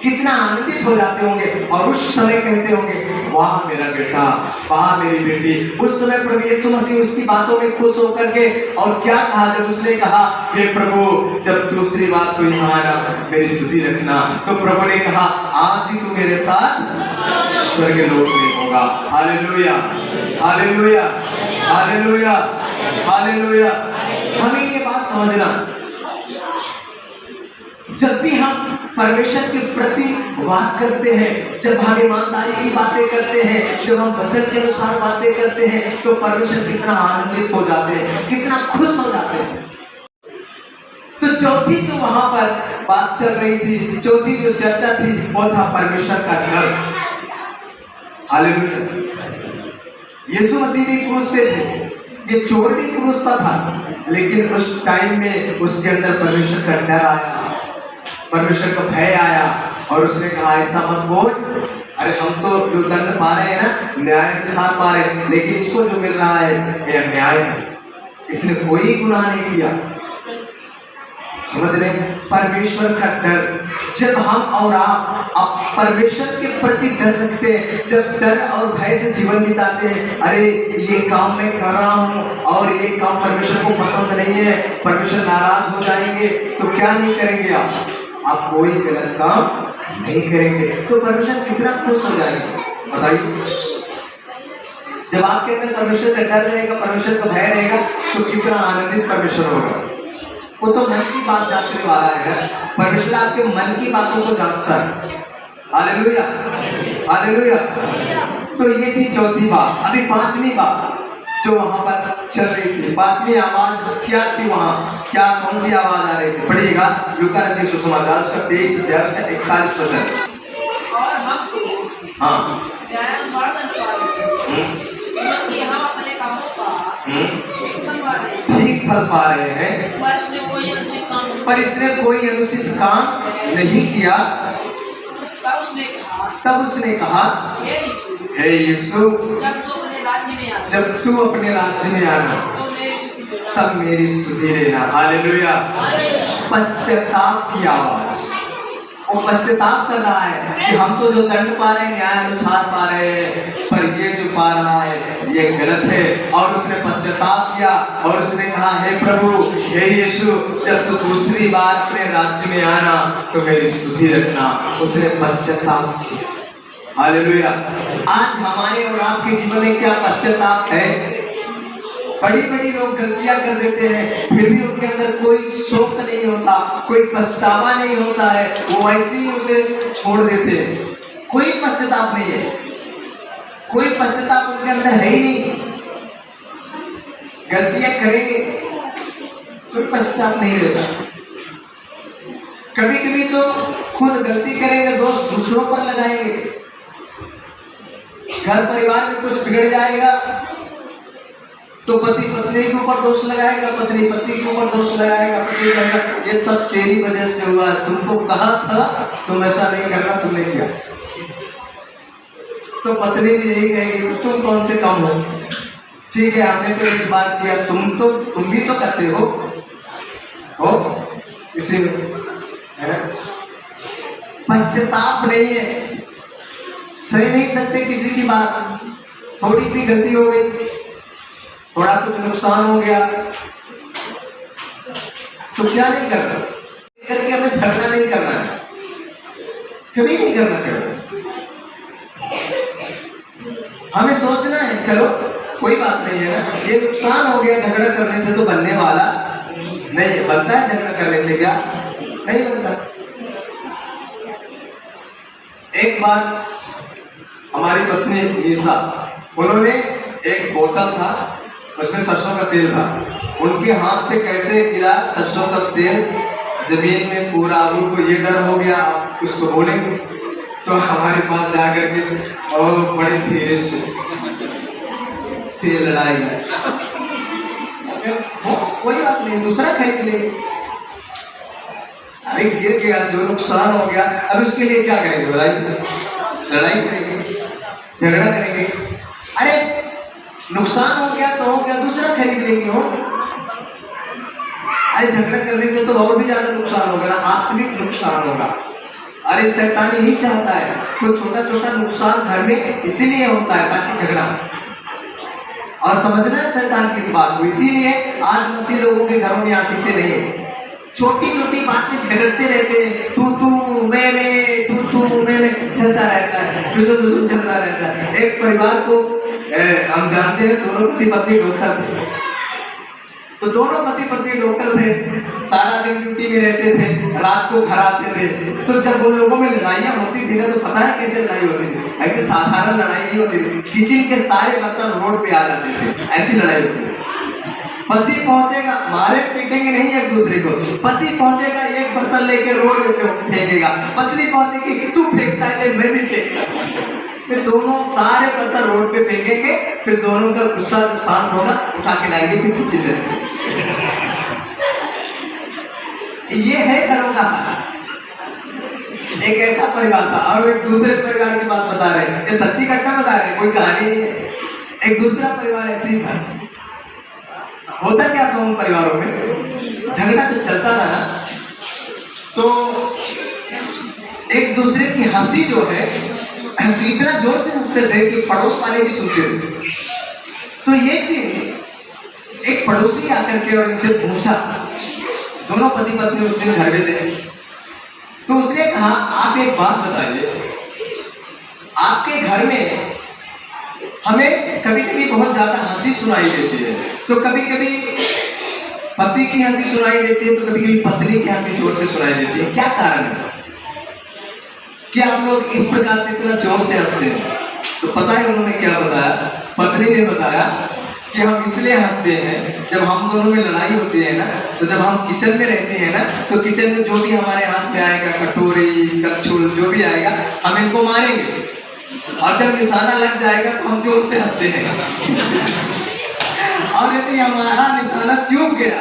कितना आनंदित हो जाते होंगे, और उस समय कहते होंगे वाह मेरा बेटा, वाह मेरी बेटी। उस समय प्रभु यीशु मसीह उसकी बातों में खुश होकर के, और क्या कहा जब उसने कहा हे प्रभु जब दूसरी बात तो यहाँ आना, मेरी स्तुति रखना, तो प्रभु ने कहा आज ही तू मेरे साथ स्वर्ग लोक में होगा। Hallelujah, hallelujah, hallelujah, hallelujah. हमें ये बात समझना, जब भी हम परमेश्वर के प्रति बात करते हैं, जब हम ईमानदारी की बातें करते हैं, जब हम वचन के अनुसार बातें करते हैं, तो परमेश्वर कितना आनंदित हो जाते हैं, कितना खुश हो जाते हैं। तो चौथी जो वहां पर बात चल रही थी, चौथी जो चर्चा थी, वो था परमेश्वर का डर। हालेलुया। यीशु मसीह भी क्रूस पे थे, ये चोर भी क्रूस पर था, लेकिन उस टाइम में उसके अंदर परमेश्वर का डर आया, परमेश्वर का भय आया, और उसने कहा ऐसा मत बोल, अरे हम तो जो दंड पा रहे हैं ना, न्याय के साथ पा रहे हैं, लेकिन इसको जो मिल रहा है ये अन्याय है, इसने कोई गुनाह नहीं किया। समझ रहे? परमेश्वर का डर, जब हम और आप परमेश्वर के प्रति डर रखते हैं, जब डर और भय से जीवन बिताते हैं, अरे ये काम मैं कर रहा हूँ और ये काम परमेश्वर को पसंद नहीं है, परमेश्वर नाराज हो जाएंगे, तो क्या नहीं करेंगे आप कोई गलत काम नहीं करेंगे, तो परमेश्वर कितना खुश हो जाएंगे, बताइए। जब आपके अंदर परमेश्वर का डर रहेगा, परमेश्वर का भय रहेगा, तो कितना आनंदित परमेश्वर होगा। वो तो मन की बात जांचने वाला है, परमेश्वर आपके मन की बातों को जांचता है। Hallelujah, hallelujah. तो ये थी चौथी बात। अभी पांचवी बात जो वहां पर चल रही थी, पांचवी आवाज क्या थी वहां, क्या कौन सी आवाज आ रही थी? पढ़िएगा लूका रचित सुसमाचार उसका 23 अध्याय का 41 वचन। हाँ, ठीक फल पा रहे हैं, पर इसने कोई अनुचित काम नहीं किया। तब उसने कहा, हे यीशु, जब तू अपने राज्य में आना, तब मेरी स्तुति लेना। हालेलुया। पश्चाताप की आवाज, वो पश्चाताप कर रहा है कि हम तो जो दंड पा रहे हैं न्याय अनुसार पा रहे हैं, पर ये जो पा रहा है ये गलत है। और उसने पश्चाताप किया और उसने कहा, हे प्रभु, हे यीशु, जब तू दूसरी बार अपने राज्य में आना तो मेरी स्तुति रखना। उसने पश्चाताप किया। हालेलुया। आज हमारे और आपके जीवन में क्या पश्चाताप है? बड़ी बड़ी लोग गलतियां कर देते हैं, फिर भी उनके अंदर कोई शोक नहीं होता, कोई पछतावा नहीं होता है, वो ऐसे ही उसे छोड़ देते हैं। कोई पश्चाताप नहीं है, कोई पश्चाताप उनके अंदर है ही नहीं। गलतियां करेंगे, कोई पश्चाताप नहीं रहता। कभी कभी तो खुद गलती करेंगे, दोष दूसरों पर लगाएंगे, घर परिवार में कुछ बिगड़ जाएगा तो पति पत्नी के ऊपर दोष लगाएगा, पत्नी पति के ऊपर दोष लगाएगा, पति कहेगा ये सब तेरी वजह से हुआ, तुमको कहा था तुम ऐसा नहीं करना, तुमने किया। तो पत्नी भी यही कहेगी, तुम कौन से कम हो, ठीक है आपने तो एक बात किया, तुम भी तो करते हो इसी में पश्चाताप नहीं है, सही नहीं सकते किसी की बात। थोड़ी सी गलती हो गई, थोड़ा कुछ नुकसान हो गया, तो क्या नहीं करना, करके हमें झगड़ा नहीं करना है, कभी नहीं करना चाहिए। हमें सोचना है चलो कोई बात नहीं है ना, ये नुकसान हो गया, झगड़ा करने से तो बनने वाला नहीं। बनता है झगड़ा करने से? क्या नहीं बनता। एक बार हमारी पत्नी मीसा, उन्होंने एक बोतल था, उसमें सरसों का तेल था, उनके हाथ से कैसे गिरा सरसों का तेल जमीन में पूरा। उनको ये डर हो गया आप उसको बोलेंगे, तो हमारे पास जाकर के और बड़े धीरे से तेल लड़ाएगा, कोई बात नहीं, दूसरा खरीद लेंगे। अरे गिर गया, जो नुकसान हो गया, अब उसके लिए क्या करेंगे? लड़ाई करेंगे, झगड़ा करेंगे। अरे नुकसान हो गया तो हो गया, दूसरा खरीद लेंगे, हो गया। अरे झगड़ा करने से तो और भी ज्यादा नुकसान होगा ना, आत्मिक नुकसान होगा। अरे शैतान यही चाहता है, कोई छोटा छोटा नुकसान घर में इसीलिए होता है ताकि झगड़ा, और समझना है शैतान किस बात को। इसीलिए आज मसीह लोगों के घरों में आशीष से नहीं है, छोटी छोटी बात में झगड़ते रहते हैं, तू मैं, तू मैं चलता रहता है, दूसरा चलता रहता है। एक परिवार को हम जानते हैं, दोनों पति पत्नी धोखा थे, तो दोनों पति पत्नी डॉक्टर थे, सारा दिन ड्यूटी में रहते थे, रात को घर आते थे। तो जब उन लोगों में लड़ाइयाँ होती थी ना, तो पता है कैसे लड़ाई होती थी? ऐसे साधारण लड़ाई नहीं होती थी। किचन के सारे बर्तन रोड पे आ जाते थे, ऐसी लड़ाई होती थी। पति पहुंचेगा, मारे पीटेंगे नहीं एक दूसरे को, पति पहुंचेगा एक बर्तन लेके रोड पे फेंकेगा, पत्नी पहुंचेगी तू फेंकता है ले मैं भी फेंकता, फिर दोनों सारे बर्तन रोड पे फेंकेंगे, फिर दोनों का गुस्सा जब शांत होगा उठा के लाएंगे फिर किचन में। ये है घरों का हाल। एक ऐसा परिवार था, और एक दूसरे परिवार की बात बता रहे हैं, ये सच्ची घटना बता रहे हैं, कोई कहानी नहीं है। एक दूसरा परिवार ऐसे ही था। होता क्या था उन परिवारों में, झगड़ा जब चलता था ना, तो एक दूसरे की हंसी जो है इतना जोर से हंसते थे कि पड़ोस वाले भी सुनते थे। तो एक दिन एक पड़ोसी आकर के और इनसे पूछा, दोनों पति पत्नी उस दिन घर में थे, तो उसने कहा आप एक बात बताइए, आपके घर में हमें कभी कभी बहुत ज्यादा हंसी सुनाई देती है, तो कभी कभी पति की हंसी सुनाई देती है, तो कभी कभी पत्नी की हंसी जोर से सुनाई देती है, क्या कारण है कि आप लोग इस प्रकार से इतना जोर से हंसते हैं? तो पता है उन्होंने क्या बताया? पत्नी ने बताया कि हम इसलिए हंसते हैं, जब हम दोनों में लड़ाई होती है ना, तो जब हम किचन में रहते हैं ना, तो किचन में जो भी हमारे हाथ में आएगा, कटोरी कलछुल जो भी आएगा, हम इनको मारेंगे, और जब निशाना लग जाएगा तो हम जोर से हंसते हैं। और यदि हमारा निशाना चूक गया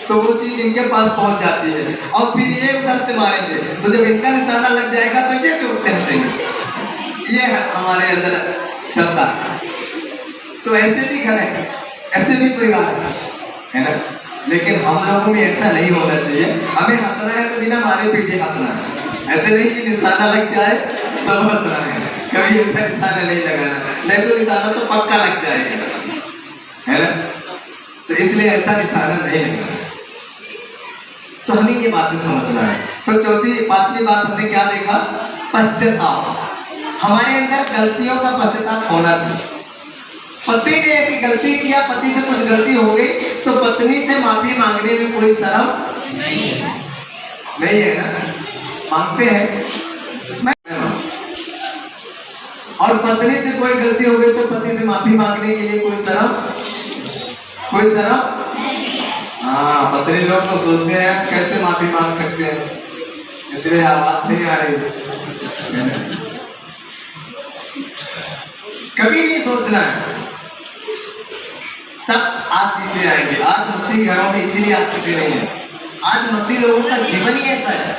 तो वो चीज इनके पास पहुंच जाती है, और फिर ये उधर से मारेंगे, तो जब इनका निशाना लग जाएगा तो ये जोर से हंसेंगे। ये हमारे अंदर चलता है। तो ऐसे भी घर है, ऐसे भी परिवार है ना, लेकिन हम लोगों में ऐसा नहीं होना चाहिए। हमें हंसना है तो बिना मारे पीटे हंसना है, ऐसे नहीं कि निशाना लग जाए तब हंसना है, कभी ऐसा निशाना नहीं लगाना, नहीं तो निशाना तो पक्का लग जाएगा, है ना। तो इसलिए ऐसा निशाना नहीं लगाना। तो हमें ये बातें समझना है। तो पांचवी बात हमने क्या देखा? पश्चाताप। हमारे अंदर गलतियों का पश्चाताप होना चाहिए। पति ने यदि गलती किया, पति से कुछ गलती हो गई, तो पत्नी से माफी मांगने में कोई शर्म नहीं है ना, मांगते हैं। और पत्नी से कोई गलती हो गई तो पति से माफी मांगने के लिए कोई शर्म। हाँ, पत्नी लोग तो सोचते हैं कैसे माफी मांग सकते हैं, इसलिए आवाज नहीं आ रही। कभी नहीं सोचना है, तब आशीषें आएंगी। आज मसीह घरों में इसीलिए आशीषें नहीं है। आज मसीह लोगों का जीवन ही ऐसा है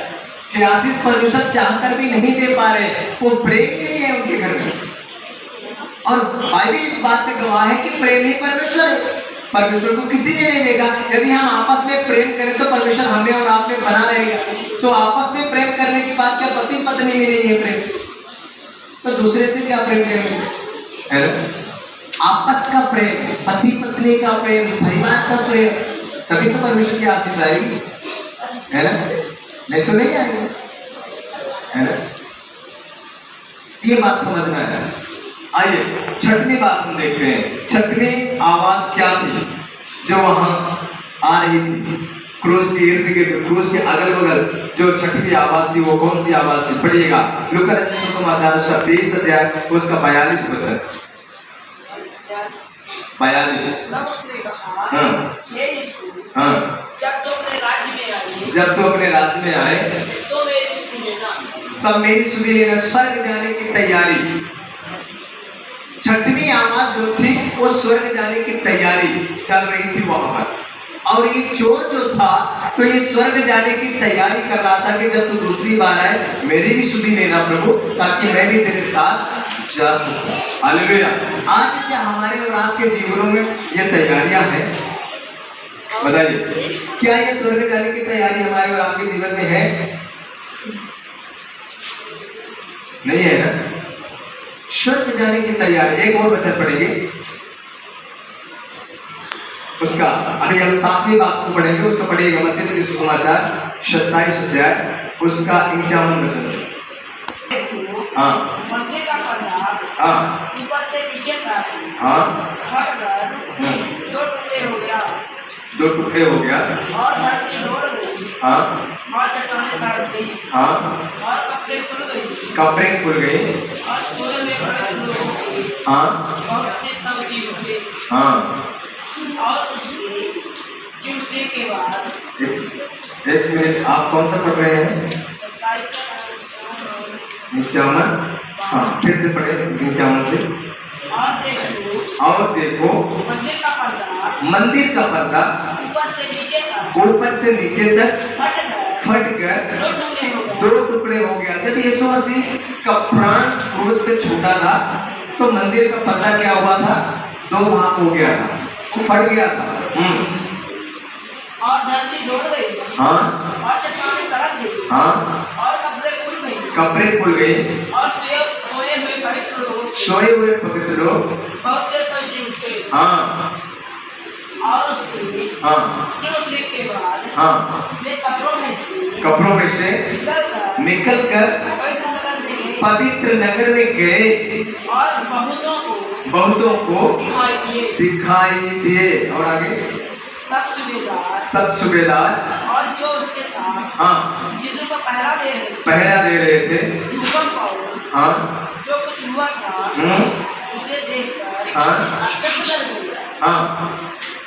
कि आशीष परमेश्वर चाहकर भी नहीं दे पा रहे, वो प्रेम नहीं है उनके घर में। और बाइबल इस बात पे गवाह है कि प्रेम ही परमेश्वर है। परमेश्वर को किसी ने नहीं देगा। यदि हम आपस में प्रेम करें तो परमेश्वर हमें और आप में बना रहेगा। तो आपस में प्रेम करने की बात क्या पति पत्नी में नहीं है प्रेम, तो दूसरे से क्या प्रेम करेंगे, है ना। आपस का प्रेम, पति पत्नी का प्रेम, परिवार का प्रेम, तभी तो परमेश्वर की आशीष आएगी, है ना, नहीं तो नहीं आएगी, है ना। ये बात समझना है। आइए छठवीं बात हम देखते हैं। छठवीं आवाज क्या थी जो वहां आ रही थी क्रूस के इर्द गिर्द, क्रूस के अगल बगल? जो छठवीं आवाज थी वो कौन सी आवाज थी? पढ़िएगा लूका रचित सुसमाचार उसका 23 अध्याय उसका 42 वचन। 42। जब तो अपने राज्य में आए तब मेरी सुधि लेना, स्वर्ग जाने की तैयारी। छठवीं आवाज जो थी वो स्वर्ग जाने की तैयारी चल रही थी वहां पर। और ये चोर जो था तो ये स्वर्ग जाने की तैयारी कर रहा था कि जब तू दूसरी बार आए मेरी भी सुधि लेना प्रभु, ताकि मैं भी तेरे साथ जा सकूं। हालेलुया। आज क्या हमारे और आपके जीवनों में ये तैयारियां हैं? बताइए, क्या ये स्वर्ग जाने की तैयारी हमारे और आपके जीवन में है? नहीं है ना। स्वर्ग जाने की तैयारी। एक और वचन पढ़ेंगे उसका, अभी हम 7वीं बात को पढ़ेंगे, उसका पढ़िएगा मत्ती रचित सुसमाचार 27 अध्याय उसका 51 वचन। हाँ दो टुकड़े हो गया। और धरती डोल गई हाँ और चट्टानें काट गई हाँ, और कपड़े खुल गई कपड़े खुल गई। और सूर्य में बड़े लोग हो गए हाँ बहुत से सब जीव हुए हाँ, और उसके गिरने के बाद एक मिनट, आप कौन सा पढ़ रहे हैं? 27 निचावन। हाँ, फिर से पढ़े निचावन से। और देखो मंदिर का पर्दा मंदिर का पर्दा ऊपर से नीचे तक फट कर दो टुकड़े हो गया। जब यीशु मसीह का प्राण क्रूस पे छूटा था तो मंदिर का पर्दा क्या हुआ था? दो भाग हो गया था, वो फट गया था। और धरती डोल गई हाँ और चट्टानें कड़क गई हाँ, और कपड़े खुल गई कपड़े खुल गए और सोए हुए पवित्र लोग सोए हुए पवित्र लोग बहुत से सजीव थे हाँ और उसके हाँ उठने के बाद हाँ, वे कपड़ों में से निकल कर पवित्र नगर में गए और बहुतों को दिखाई दिए। दिखाई दिए। और आगे तब सूबेदार और जो उसके साथ हाँ यीशु को पहरा दे रहे थे हाँ जो कुछ हुआ था उसे देखकर हाँ बदल गया हाँ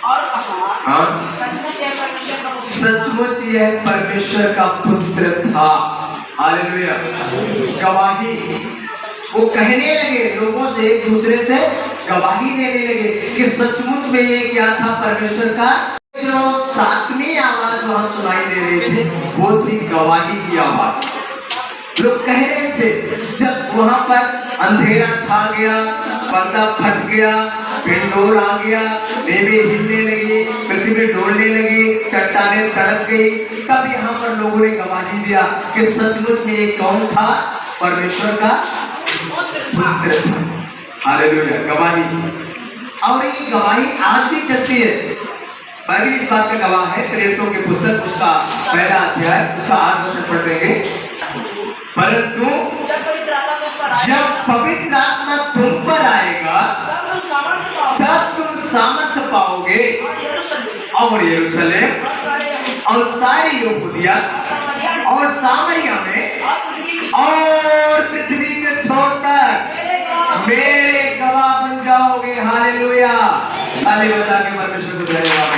और कहा हाँ, सचमुच यह परमेश्वर का पुत्र था। हालेलुया। गवाही वो कहने लगे, लोगों से एक दूसरे से गवाही देने लगे कि सचमुच में ये क्या था, परमेश्वर का। जो सातवीं आवाज वहां सुनाई दे रही थी वो थी गवाही की आवाज। लोग कह रहे थे, जब वहां पर अंधेरा छा गया, पर्दा फट गया, हिंडोल आ गया, मेवे हिलने लगे, पृथ्वी डोलने लगी, चट्टानें तड़क गई, तब यहाँ पर लोगों ने गवाही दिया कि सचमुच में ये कौन था, परमेश्वर का पुत्र था। हालेलुया। गवाही, और ये गवाही आज भी चलती है। बाइबल इस बात का गवाह है। प्रेरितों की पुस्तक उसका पहला अध्याय उसका 8 वचन पढ़ देंगे। परंतु जब पवित्र आत्मा तुम पर आएगा तब तुम सामर्थ पाओगे और यरूशलेम और सारी यहूदिया और सामरिया में और पृथ्वी के छोर तक मेरे गवाह बन जाओगे। हालेलुया। ताली बजा के परमेश्वर को धन्यवाद।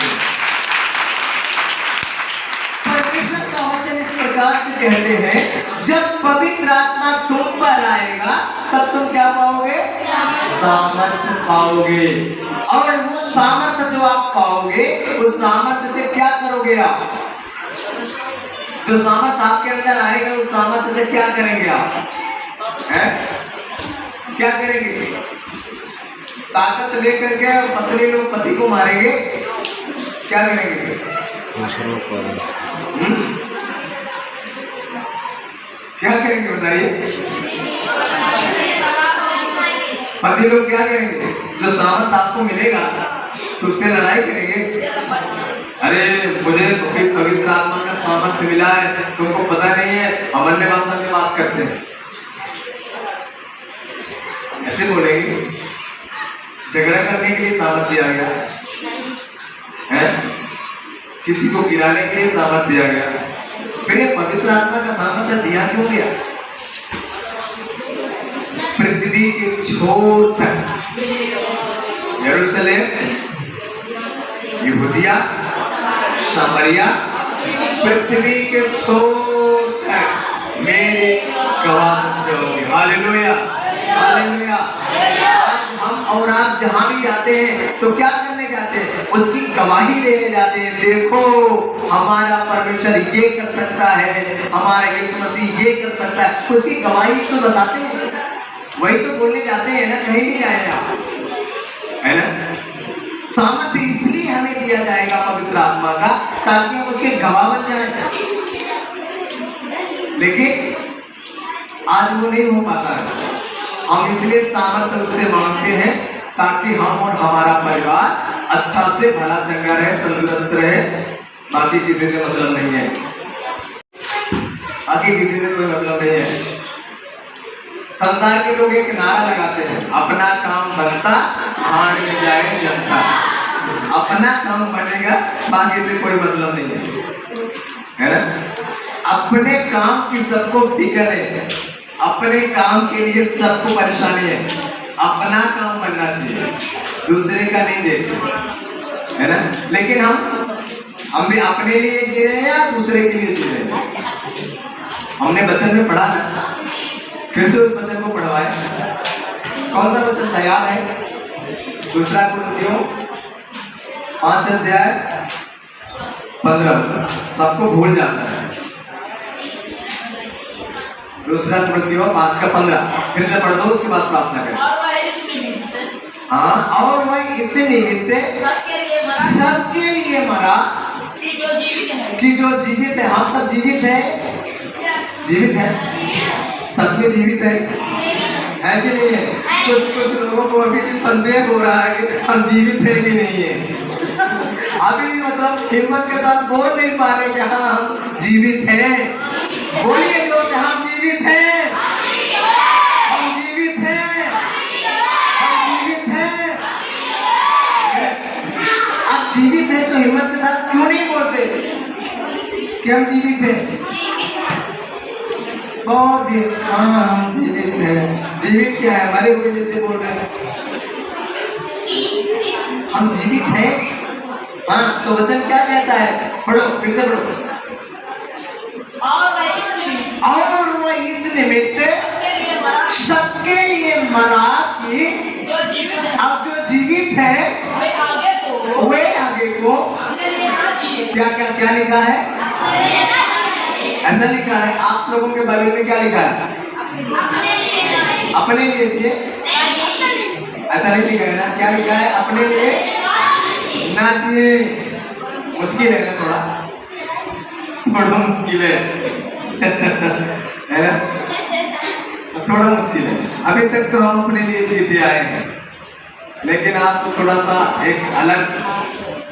परमेश्वर का वचन इस प्रकार से कहते हैं, जब पवित्र आत्मा तुम पर आएगा तब तुम क्या पाओगे? सामर्थ पाओगे। और वो सामर्थ जो आप पाओगे उस सामर्थ से क्या करोगे आप? जो सामर्थ आपके अंदर आएगा उस सामर्थ से क्या करेंगे आप? हैं? क्या करेंगे? ताकत लेकर के पत्नी लोग पति को मारेंगे, क्या करेंगे? क्या करेंगे बताइए? पति लोग क्या करेंगे? जो सामर्थ आपको मिलेगा तो उससे लड़ाई करेंगे। अरे मुझे पवित्र आत्मा का सामर्थ मिला है, तुमको पता नहीं है, हम अन्य भाषा में बात करते हैं, ऐसे बोलेंगे। झगड़ा करने के लिए सामर्थ दिया गया है, किसी को गिराने के लिए सामर्थ दिया गया, फिर ये पवित्र आत्मा का सामर्थ दिया क्यों गया? पृथ्वी के छोर तक, यरूशलेम, यहूदिया, सामरिया, पृथ्वी के छोर तक मेरे गवाह बन जाओगे। Hallelujah, hallelujah. आज हम और आप जहां भी जाते हैं तो क्या करने जाते हैं? उसकी गवाही देने जाते हैं। देखो हमारा परमेश्वर ये कर सकता है, हमारा यीशु मसीह ये कर सकता है, उसकी गवाही तो बताते हैं, वही तो बोलने जाते हैं ना, कहीं भी जाए आप, है ना। सामर्थ्य इसलिए हमें दिया जाएगा पवित्र आत्मा का ताकि हम उसके गवाह बन जाएं, लेकिन आज वो नहीं हो पाता है। हम इसलिए सामर्थ्य उससे मांगते हैं ताकि हम और हमारा परिवार अच्छा से भला चंगा रहे, तंदुरुस्त रहे। बाकी किसी से मतलब नहीं है, बाकी किसी से कोई मतलब नहीं है। संसार के लोग एक नारा लगाते हैं, अपना काम बनता भाड़ में जाए जनता। अपना काम बनेगा, बाकी से कोई मतलब नहीं है ना। अपने काम की सबको फिक्र है, अपने काम के लिए सबको परेशानी है, अपना काम बनना चाहिए, दूसरे का नहीं देखते, है ना। लेकिन हम भी अपने लिए जी रहे हैं या दूसरे के लिए जी रहे हैं। हमने वचन में पढ़ा ना, फिर से उस वचन को पढ़वाए। कौन सा वचन तैयार है? दूसरा कुरिन्थियों 5 अध्याय 15। सबको भूल जाता है। दूसरा कुरिन्थियों 5 का 15 फिर से पढ़ दो, उसके बाद प्रार्थना करें। और वह इस निमित्त हाँ, और वह इससे निमित्त सबके लिए मरा कि जो जीवित है, कि जो जीवित है। हम सब जीवित हैं, जीवित है, सच में जीवित है कि नहीं है? कुछ लोगों को अभी भी संदेह हो रहा है कि हम जीवित है कि नहीं है। अभी भी मतलब हिम्मत के साथ बोल नहीं पा रहे कि हाँ हम जीवित हैं। बोलिए जो कि हम जीवित हैं, हम जीवित हैं, हम जीवित हैं। आप जीवित हैं तो हिम्मत के साथ क्यों नहीं बोलते कि हम जीवित हैं? बहुत दिन, हाँ हम जीवित हैं। जीवित क्या है? मरे हुए जैसे बोल रहे हैं। हम जीवित हैं। हाँ, तो वचन क्या कहता है? पढ़ो, फिर से पढ़ो। और वह इस निमित्त और वह इस निमित्त के लिए मरा सबके लिए मरा कि जो जीवित है, अब जो जीवित है वे आगे को अपने लिए ना जिए, क्या लिखा है? ऐसा लिखा है। आप लोगों के बाइबल में क्या लिखा है? अपने लिए जिए। ऐसा नहीं लिखा है ना? क्या लिखा है? अपने लिए ना जिए। मुश्किल है ना? थोड़ा मुश्किल है ना? थोड़ा मुश्किल है। अभी तक तो हम अपने लिए जीते आए हैं, लेकिन आज तो थोड़ा सा एक अलग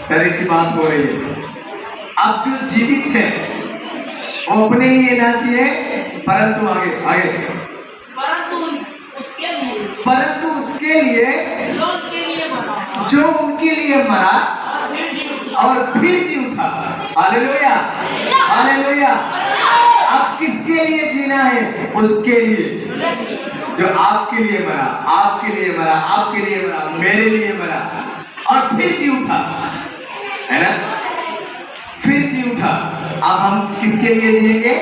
तरह की बात हो रही है। अब जो जीवित है वो अपने लिए ना जिए, परंतु आगे परंतु उसके लिए जो उनके लिए मरा और फिर जी उठा। Hallelujah, hallelujah. अब किसके लिए जीना है? उसके लिए जो आपके लिए मरा, आपके लिए मरा, आपके लिए मरा, मेरे लिए मरा और फिर जी उठा, है ना। फिर जी उठा। अब हम किसके लिए जिएंगे?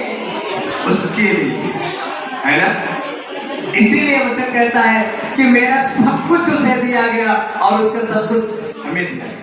उसके लिए, है ना। इसीलिए वचन कहता है कि मेरा सब कुछ उसे दिया गया और उसका सब कुछ हमें दिया गया।